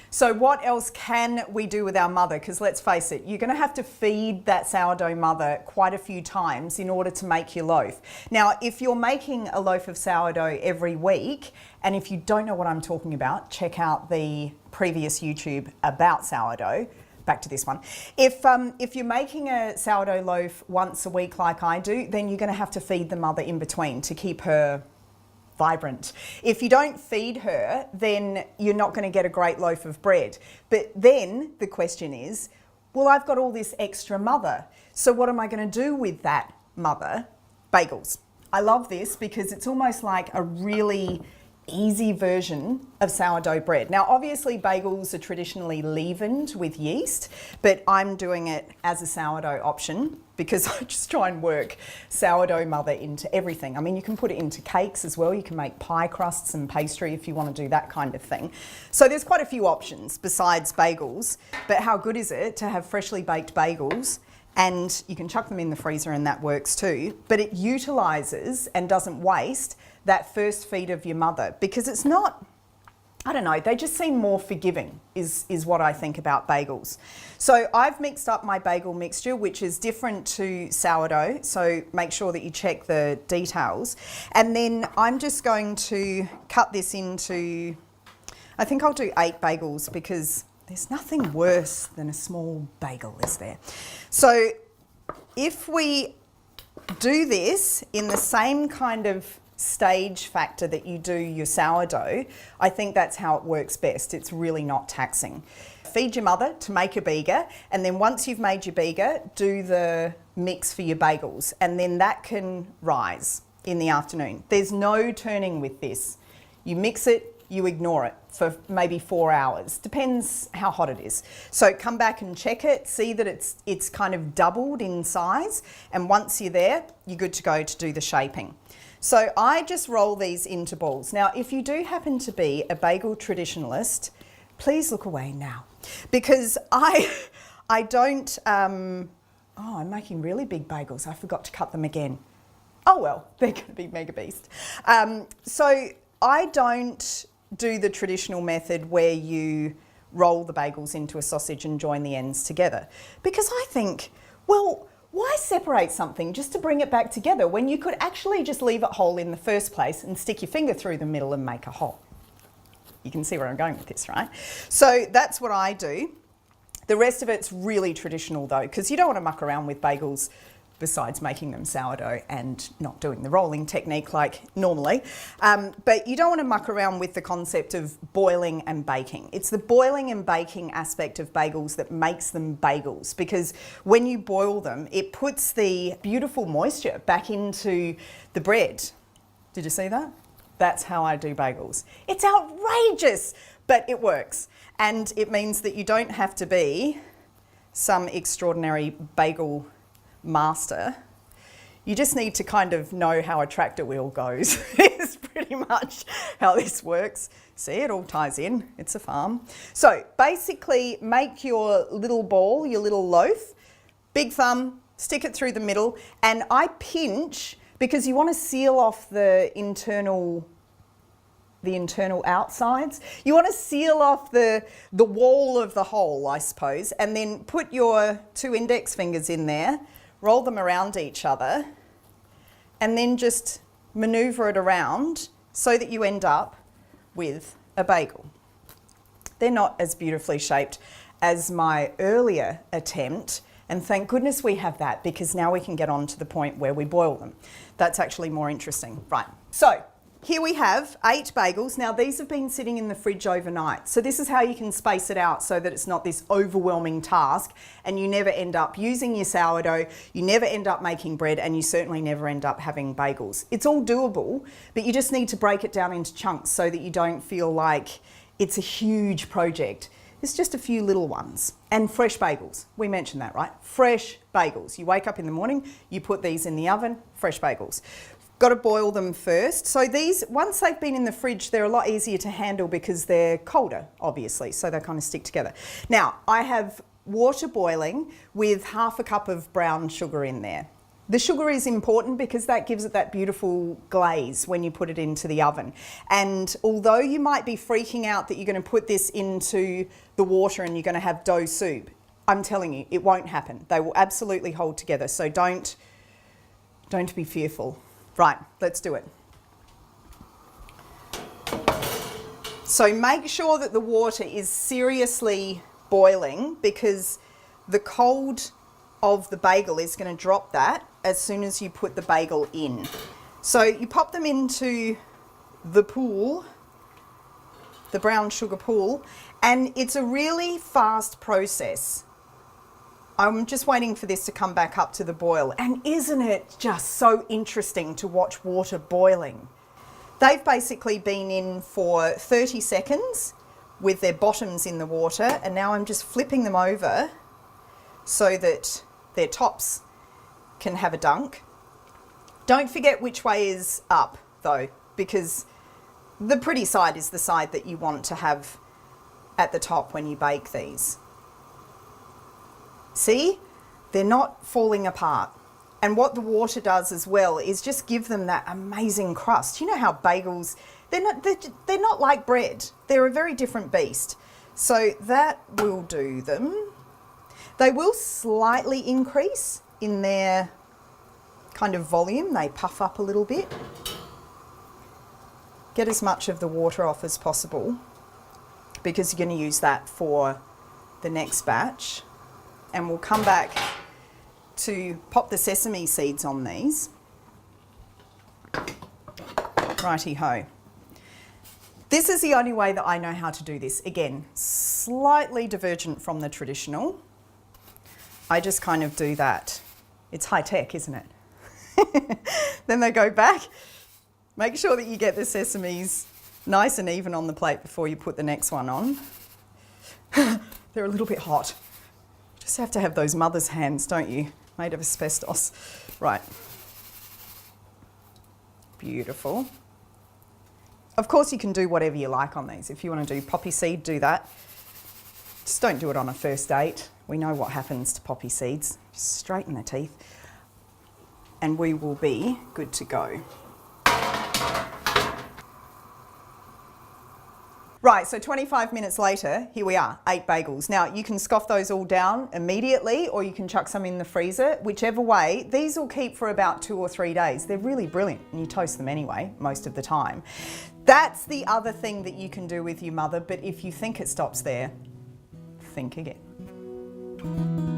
So what else can we do with our mother? Because let's face it, you're going to have to feed that sourdough mother quite a few times in order to make your loaf. Now, if you're making a loaf of sourdough every week, and if you don't know what I'm talking about, check out the previous YouTube about sourdough. Back to this one. If you're making a sourdough loaf once a week like I do, then you're going to have to feed the mother in between to keep her vibrant. If you don't feed her, then you're not going to get a great loaf of bread. But then the question is, well, I've got all this extra mother. So what am I going to do with that mother? Bagels. I love this because it's almost like a really easy version of sourdough bread. Now, obviously bagels are traditionally leavened with yeast, but I'm doing it as a sourdough option because I just try and work sourdough mother into everything. I mean, you can put it into cakes as well. You can make pie crusts and pastry if you want to do that kind of thing. So there's quite a few options besides bagels, but how good is it to have freshly baked bagels? And you can chuck them in the freezer and that works too, but it utilises and doesn't waste that first feed of your mother because it's not, I don't know, they just seem more forgiving is what I think about bagels. So I've mixed up my bagel mixture, which is different to sourdough, so make sure that you check the details. And then I'm just going to cut this into, I think I'll do 8 bagels because there's nothing worse than a small bagel, is there? So if we do this in the same kind of stage factor that you do your sourdough, I think that's how it works best. It's really not taxing. Feed your mother to make a bigger, and then once you've made your bigger, do the mix for your bagels, and then that can rise in the afternoon. There's no turning with this. You mix it, you ignore it for maybe 4 hours. Depends how hot it is. So come back and check it, see that it's kind of doubled in size, and once you're there, you're good to go to do the shaping. So I just roll these into balls. Now, if you do happen to be a bagel traditionalist, please look away now, because I don't, oh, I'm making really big bagels. I forgot to cut them again. Oh well, they're gonna be mega beast. So I don't do the traditional method where you roll the bagels into a sausage and join the ends together, because I think, well, why separate something just to bring it back together when you could actually just leave it whole in the first place and stick your finger through the middle and make a hole? You can see where I'm going with this, right? So that's what I do. The rest of it's really traditional though, because you don't want to muck around with bagels besides making them sourdough and not doing the rolling technique like normally. But you don't want to muck around with the concept of boiling and baking. It's the boiling and baking aspect of bagels that makes them bagels, because when you boil them, it puts the beautiful moisture back into the bread. Did you see that? That's how I do bagels. It's outrageous, but it works. And it means that you don't have to be some extraordinary bagel master. You just need to kind of know how a tractor wheel goes. It's pretty much how this works. See, it all ties in. It's a farm. So basically make your little ball, your little loaf, big thumb, stick it through the middle, and I pinch because you want to seal off the internal outsides. You want to seal off the wall of the hole, I suppose, and then put your 2 index fingers in there, roll them around each other, and then just maneuver it around so that you end up with a bagel. They're not as beautifully shaped as my earlier attempt, and thank goodness we have that, because now we can get on to the point where we boil them. That's actually more interesting. Right, so here we have 8 bagels. Now these have been sitting in the fridge overnight. So this is how you can space it out so that it's not this overwhelming task, and you never end up using your sourdough, you never end up making bread, and you certainly never end up having bagels. It's all doable, but you just need to break it down into chunks so that you don't feel like it's a huge project. It's just a few little ones. And fresh bagels, we mentioned that, right? Fresh bagels. You wake up in the morning, you put these in the oven, fresh bagels. Got to boil them first. So these, once they've been in the fridge, they're a lot easier to handle because they're colder, obviously, so they kind of stick together. Now, I have water boiling with 1/2 cup of brown sugar in there. The sugar is important because that gives it that beautiful glaze when you put it into the oven. And although you might be freaking out that you're going to put this into the water and you're going to have dough soup, I'm telling you, it won't happen. They will absolutely hold together. So don't be fearful. Right, let's do it. So make sure that the water is seriously boiling, because the cold of the bagel is going to drop that as soon as you put the bagel in. So you pop them into the pool, the brown sugar pool, and it's a really fast process. I'm just waiting for this to come back up to the boil. And isn't it just so interesting to watch water boiling? They've basically been in for 30 seconds with their bottoms in the water, and now I'm just flipping them over so that their tops can have a dunk. Don't forget which way is up though, because the pretty side is the side that you want to have at the top when you bake these. See, they're not falling apart. And what the water does as well is just give them that amazing crust. You know how bagels, they're not like bread. They're a very different beast. So that will do them. They will slightly increase in their kind of volume. They puff up a little bit. Get as much of the water off as possible, because you're going to use that for the next batch. And we'll come back to pop the sesame seeds on these. Righty-ho. This is the only way that I know how to do this. Again, slightly divergent from the traditional. I just kind of do that. It's high tech, isn't it? Then they go back. Make sure that you get the sesames nice and even on the plate before you put the next one on. They're a little bit hot. Just have to have those mother's hands, don't you? Made of asbestos. Right. Beautiful. Of course you can do whatever you like on these. If you want to do poppy seed, do that. Just don't do it on a first date. We know what happens to poppy seeds. Just straighten the teeth and we will be good to go. Right, so 25 minutes later, here we are, 8 bagels. Now, you can scoff those all down immediately, or you can chuck some in the freezer. Whichever way, these will keep for about 2 or 3 days. They're really brilliant, and you toast them anyway, most of the time. That's the other thing that you can do with your mother, but if you think it stops there, think again.